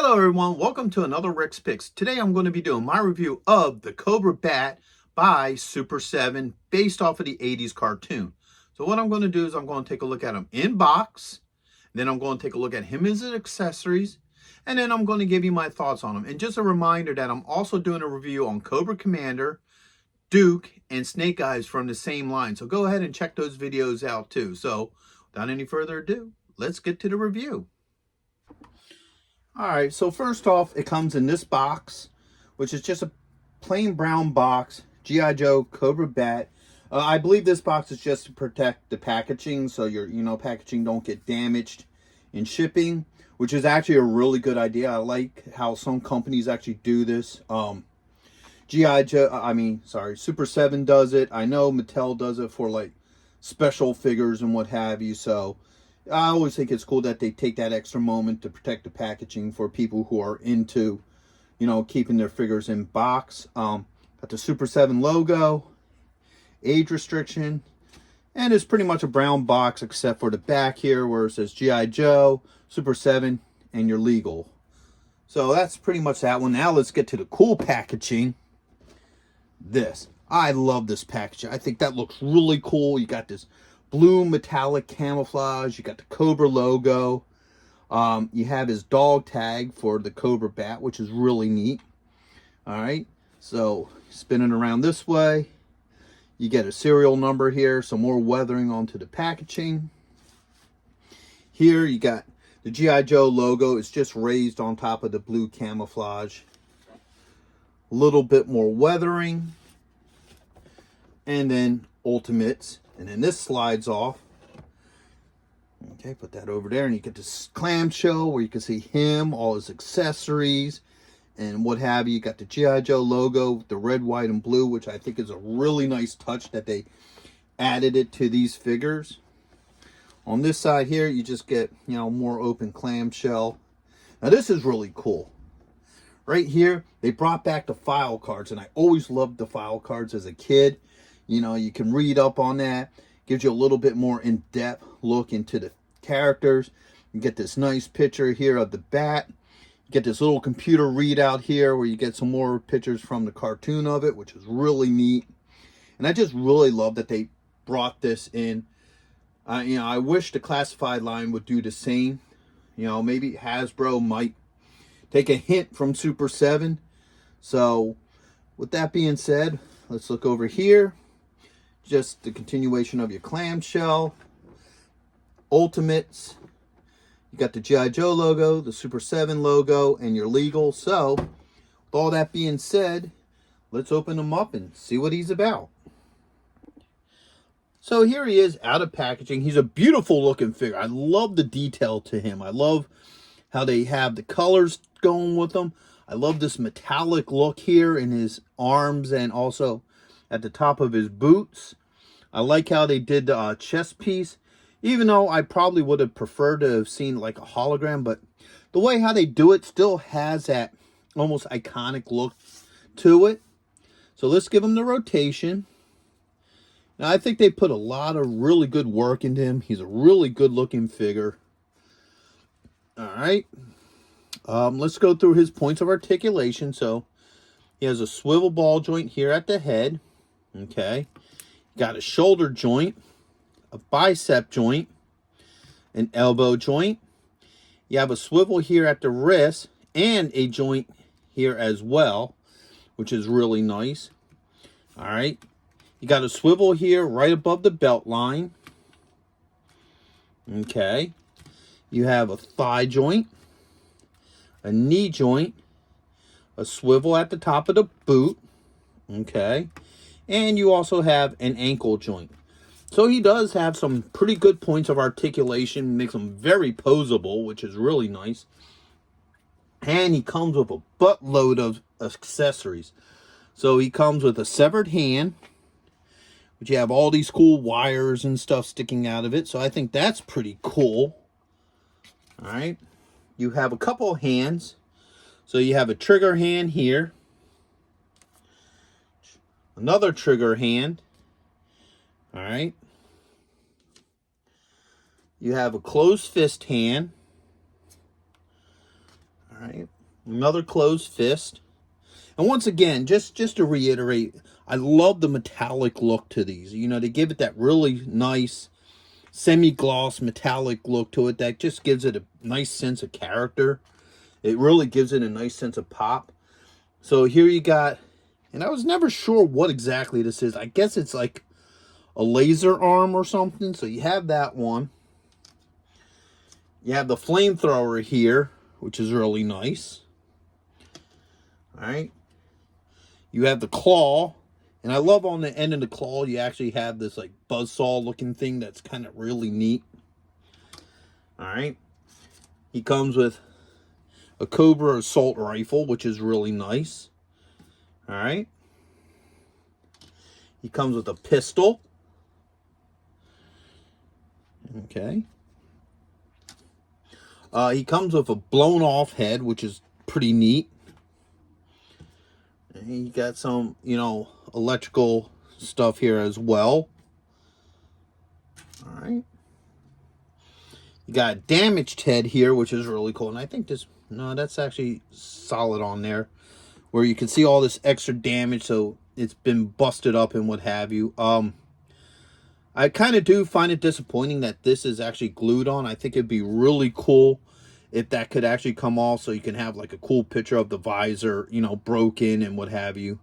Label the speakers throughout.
Speaker 1: Hello everyone, welcome to another Rick's Picks. Today I'm going to be doing my review of the Cobra Bat by Super 7 based off of the 80s cartoon. So what I'm going to do is I'm going to take a look at him in box, then I'm going to take a look at him as accessories, and then I'm going to give you my thoughts on him. And just a reminder that I'm also doing a review on Cobra Commander, Duke, and Snake Eyes from the same line. So go ahead and check those videos out too. So without any further ado, let's get to the review. All right, so first off, it comes in this box, which is just a plain brown box, G.I. Joe Cobra Bat. I believe this box is just to protect the packaging, so your packaging don't get damaged in shipping, which is actually a really good idea. I like how some companies actually do this. G.I. Joe, Super 7 does it. I know Mattel does it for like special figures and what have you, so I always think it's cool that they take that extra moment to protect the packaging for people who are into, keeping their figures in box. Got the Super 7 logo, age restriction, and it's pretty much a brown box except for the back here where it says G.I. Joe, Super 7, and you're legal. So that's pretty much that one. Now let's get to the cool packaging. I love this packaging. I think that looks really cool. You got this blue metallic camouflage. You got the Cobra logo. You have his dog tag for the Cobra Bat, which is really neat. All right, so spinning around this way, you get a serial number here, some more weathering onto the packaging. Here you got the G.I. Joe logo. It's just raised on top of the blue camouflage. A little bit more weathering. And then Ultimates. And then this slides off. Okay, put that over there. And you get this clamshell where you can see him, all his accessories, and what have you. You got the G.I. Joe logo, the red, white, and blue, which I think is a really nice touch that they added it to these figures. On this side here, you just get, more open clamshell. Now this is really cool. Right here, they brought back the file cards, and I always loved the file cards as a kid. You can read up on that. Gives you a little bit more in-depth look into the characters. You get this nice picture here of the bat. You get this little computer readout here where you get some more pictures from the cartoon of it, which is really neat. And I just really love that they brought this in. I wish the classified line would do the same. Maybe Hasbro might take a hint from Super 7. So with that being said, let's look over here. Just the continuation of your clamshell, Ultimates. You got the G.I. Joe logo, the Super 7 logo, and your legal. So with all that being said, let's open him up and see what he's about. So here he is out of packaging. He's a beautiful looking figure. I love the detail to him. I love how they have the colors going with them. I love this metallic look here in his arms and also at the top of his boots. I like how they did the chest piece, even though I probably would have preferred to have seen like a hologram, but the way how they do it still has that almost iconic look to it. So let's give him the rotation. Now I think they put a lot of really good work into him. He's a really good looking figure. All right. Let's go through his points of articulation. So he has a swivel ball joint here at the head. Okay. Got a shoulder joint, a bicep joint, an elbow joint. You have a swivel here at the wrist and a joint here as well, which is really nice. All right. You got a swivel here right above the belt line. Okay. You have a thigh joint, a knee joint, a swivel at the top of the boot. Okay. And you also have an ankle joint. So he does have some pretty good points of articulation. Makes him very posable, which is really nice. And he comes with a buttload of accessories. So he comes with a severed hand, which you have all these cool wires and stuff sticking out of it. So I think that's pretty cool. All right. You have a couple hands. So you have a trigger hand here. Another trigger hand. All right. You have a closed fist hand. All right. Another closed fist. And once again, just to reiterate, I love the metallic look to these. You know, they give it that really nice semi-gloss metallic look to it that just gives it a nice sense of character. It really gives it a nice sense of pop. So here you got, and I was never sure what exactly this is. I guess it's like a laser arm or something. So you have that one. You have the flamethrower here, which is really nice. All right. You have the claw. And I love on the end of the claw, you actually have this like buzzsaw looking thing that's kind of really neat. All right. He comes with a Cobra assault rifle, which is really nice. All right. He comes with a pistol. Okay. He comes with a blown off head, which is pretty neat. And he got some, you know, electrical stuff here as well. All right. You got a damaged head here, which is really cool. And I think this, no, that's actually solid on there. Where you can see all this extra damage, so it's been busted up and what have you. I kind of do find it disappointing that this is actually glued on. I think it'd be really cool if that could actually come off so you can have like a cool picture of the visor, you know, broken and what have you.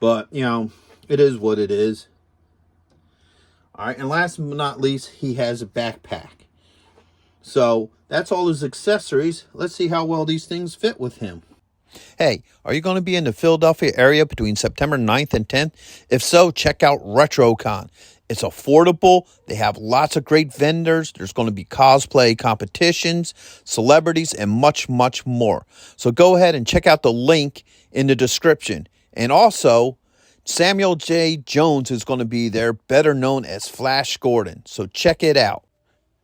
Speaker 1: But, you know, it is what it is. All right, and last but not least, he has a backpack. So that's all his accessories. Let's see how well these things fit with him. Hey, are you going to be in the Philadelphia area between September 9th and 10th? If so, check out RetroCon. It's affordable. They have lots of great vendors. There's going to be cosplay competitions, celebrities, and much, much more. So go ahead and check out the link in the description. And also, Samuel J. Jones is going to be there, better known as Flash Gordon. So check it out.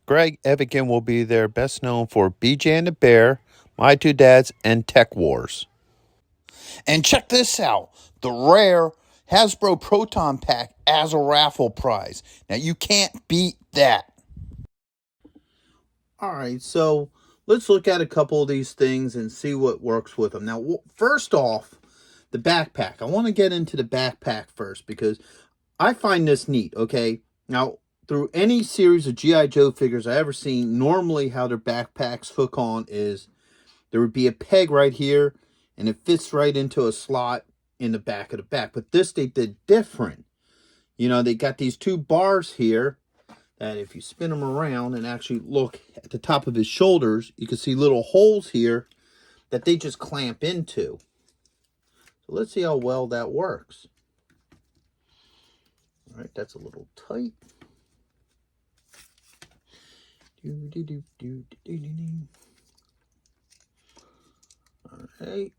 Speaker 1: Greg Evigan will be there, best known for BJ and the Bear, My Two Dads, and Tech Wars. And check this out, the rare Hasbro Proton Pack as a raffle prize. Now, you can't beat that. All right, so let's look at a couple of these things and see what works with them. Now, first off, the backpack. I want to get into the backpack first because I find this neat, okay? Now, through any series of G.I. Joe figures I ever seen, normally how their backpacks hook on is there would be a peg right here, and it fits right into a slot in the back of the back. But this they did different. You know, they got these two bars here that if you spin them around and actually look at the top of his shoulders, you can see little holes here that they just clamp into. So let's see how well that works. All right, that's a little tight. All right.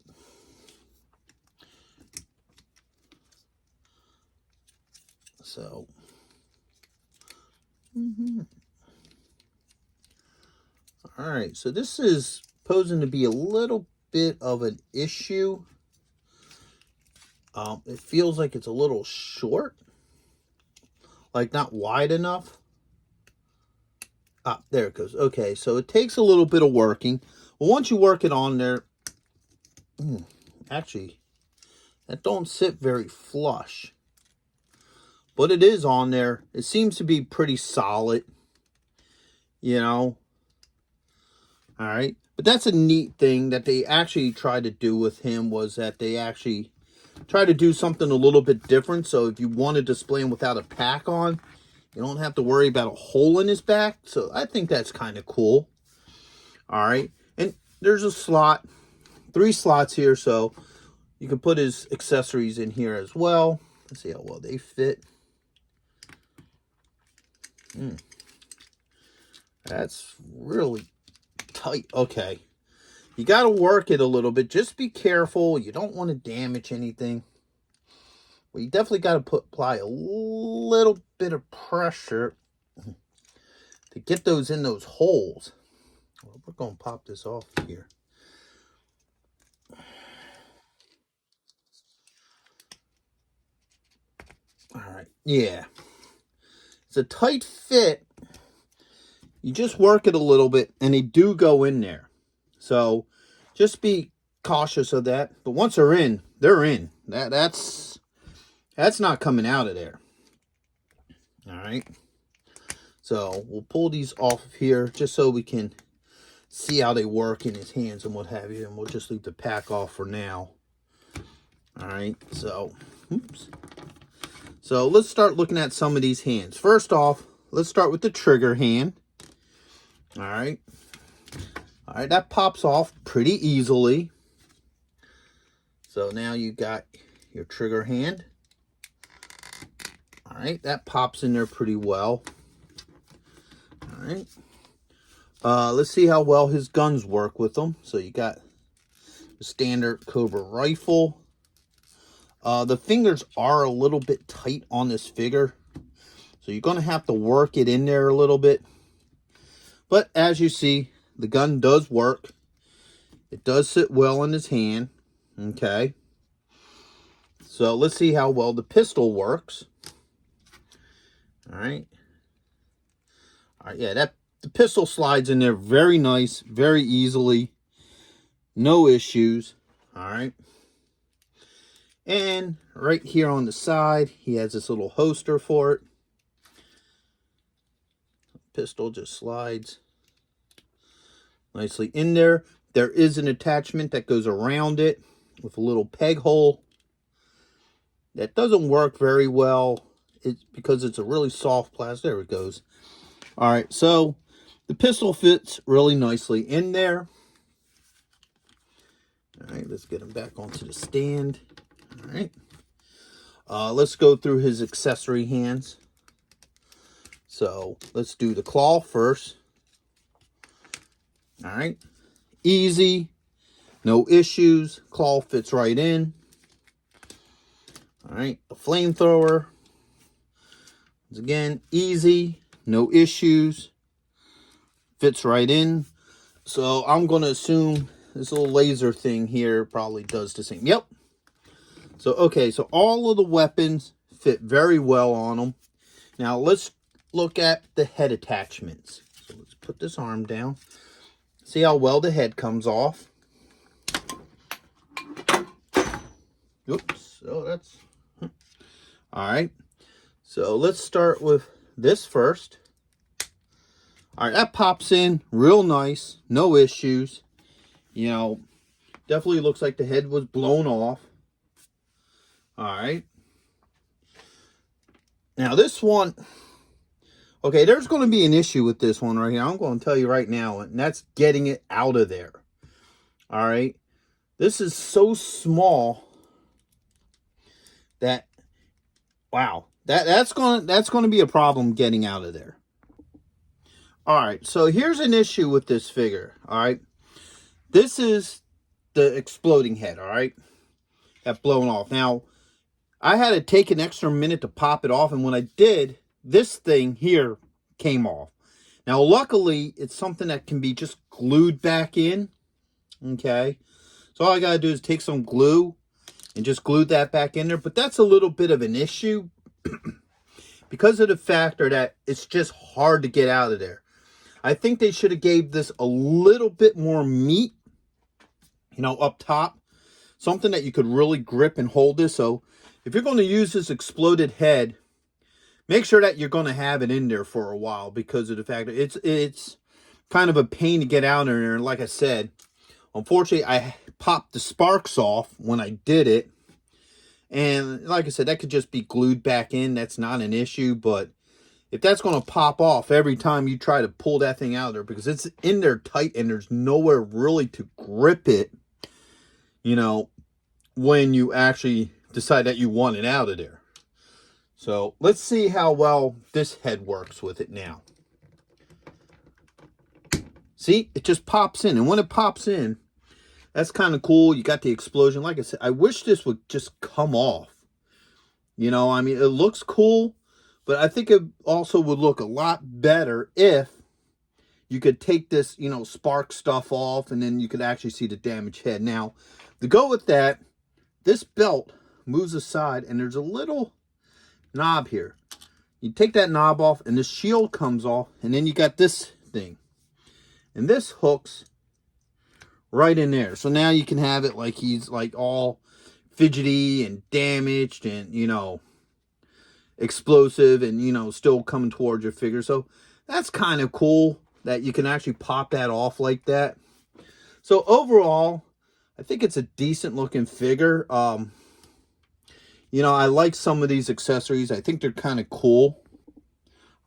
Speaker 1: So, all right. So this is posing to be a little bit of an issue. It feels like it's a little short, like not wide enough. Ah, there it goes. Okay, so it takes a little bit of working. Well, once you work it on there, actually, that don't sit very flush. But it is on there. It seems to be pretty solid, you know. All right. But that's a neat thing that they actually tried to do with him, was that they actually tried to do something a little bit different. So if you want to display him without a pack on, you don't have to worry about a hole in his back. So I think that's kind of cool. All right. And there's a slot, 3 slots here. So you can put his accessories in here as well. Let's see how well they fit. That's really tight. Okay. You got to work it a little bit. Just be careful. You don't want to damage anything. Well, you definitely got to apply a little bit of pressure to get those in those holes. Well, we're going to pop this off here. All right. Yeah. It's a tight fit. You just work it a little bit, and they do go in there. So just be cautious of that. But once they're in, they're in. That's not coming out of there. All right. So we'll pull these off of here just so we can see how they work in his hands and what have you. And we'll just leave the pack off for now. All right. So, oops. So let's start looking at some of these hands. First off, let's start with the trigger hand. All right. All right. That pops off pretty easily. So now you got your trigger hand. All right. That pops in there pretty well. All right. Let's see how well his guns work with them. So you got the standard Cobra rifle. The fingers are a little bit tight on this figure, so you're going to have to work it in there a little bit. But as you see, the gun does work. It does sit well in his hand. Okay. So let's see how well the pistol works. All right. All right. Yeah, the pistol slides in there very nice, very easily. No issues. All right. And right here on the side, he has this little holster for it. Pistol just slides nicely in there. There is an attachment that goes around it with a little peg hole. That doesn't work very well. It's because it's a really soft plastic. There it goes. All right, so the pistol fits really nicely in there. All right, let's get him back onto the stand. All right. Let's go through his accessory hands. So let's do the claw first. All right. Easy. No issues. Claw fits right in. All right. The flamethrower. Once again, easy. No issues. Fits right in. So I'm going to assume this little laser thing here probably does the same. Yep. So, okay, so all of the weapons fit very well on them. Now, let's look at the head attachments. So, let's put this arm down. See how well the head comes off. Oops. So, that's... All right. So, let's start with this first. All right, that pops in real nice. No issues. You know, definitely looks like the head was blown off. All right. Now this one, okay, there's going to be an issue with this one right here. I'm going to tell you right now, and that's getting it out of there. All right. This is so small that, wow, that's going to be a problem getting out of there. All right. So here's an issue with this figure. All right. This is the exploding head. All right. That blown off. Now, I had to take an extra minute to pop it off, and when I did, this thing here came off. Now, luckily, it's something that can be just glued back in, okay? So all I got to do is take some glue and just glue that back in there, but that's a little bit of an issue because of the factor that it's just hard to get out of there. I think they should have gave this a little bit more meat, you know, up top. Something that you could really grip and hold this. So if you're going to use this exploded head, make sure that you're going to have it in there for a while because of the fact that it's kind of a pain to get out of there. And like I said, unfortunately, I popped the sparks off when I did it. And like I said, that could just be glued back in. That's not an issue. But if that's going to pop off every time you try to pull that thing out of there because it's in there tight and there's nowhere really to grip it, you know, when you actually decide that you want it out of there. So let's see how well this head works with it now. See, it just pops in. And when it pops in, that's kind of cool. You got the explosion. Like I said, I wish this would just come off. You know, I mean, it looks cool, but I think it also would look a lot better if you could take this, you know, spark stuff off and then you could actually see the damaged head. Now, to go with that, this belt moves aside and there's a little knob here. You take that knob off and the shield comes off and then you got this thing. And this hooks right in there. So now you can have it like he's like all fidgety and damaged and, you know, explosive and, you know, still coming towards your figure. So that's kind of cool that you can actually pop that off like that. So overall, I think it's a decent looking figure. You know, I like some of these accessories. I think they're kind of cool.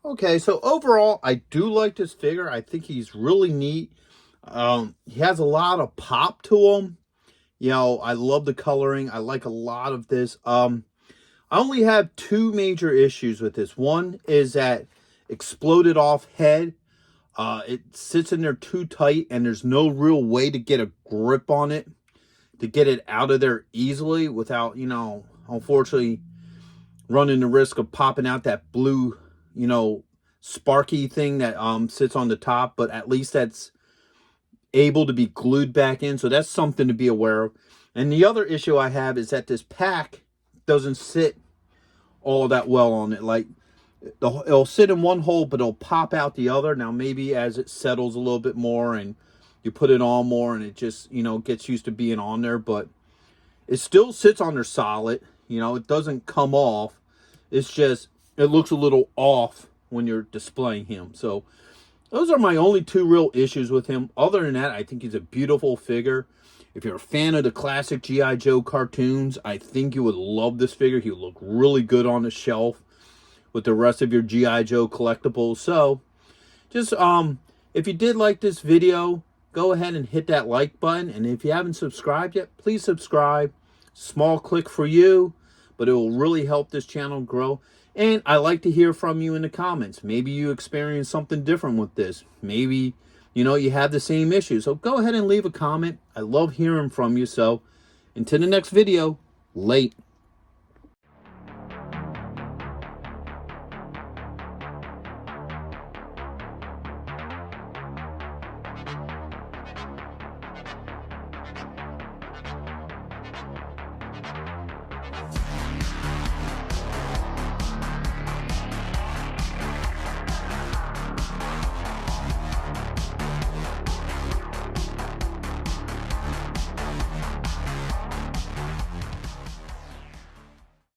Speaker 1: Okay, so overall, I do like this figure. I think he's really neat. He has a lot of pop to him. You know, I love the coloring. I like a lot of this. I only have two major issues with this. One is that exploded off head. It sits in there too tight, and there's no real way to get a grip on it, to get it out of there easily without, you know, unfortunately running the risk of popping out that blue, you know, sparky thing that sits on the top. But at least that's able to be glued back in, so that's something to be aware of. And the other issue I have is that this pack doesn't sit all that well on it. Like, it'll sit in one hole, but it'll pop out the other. Now, maybe as it settles a little bit more and you put it on more and it just, you know, gets used to being on there, but it still sits on there solid. You know, it doesn't come off. It's just, it looks a little off when you're displaying him. So those are my only two real issues with him. Other than that, I think he's a beautiful figure. If you're a fan of the classic G.I. Joe cartoons, I think you would love this figure. He would look really good on the shelf with the rest of your G.I. Joe collectibles. So, just, if you did like this video, go ahead and hit that like button. And if you haven't subscribed yet, please subscribe. Small click for you, but it will really help this channel grow. And I like to hear from you in the comments. Maybe you experience something different with this. Maybe, you know, you have the same issue. So go ahead and leave a comment. I love hearing from you. So until the next video, late.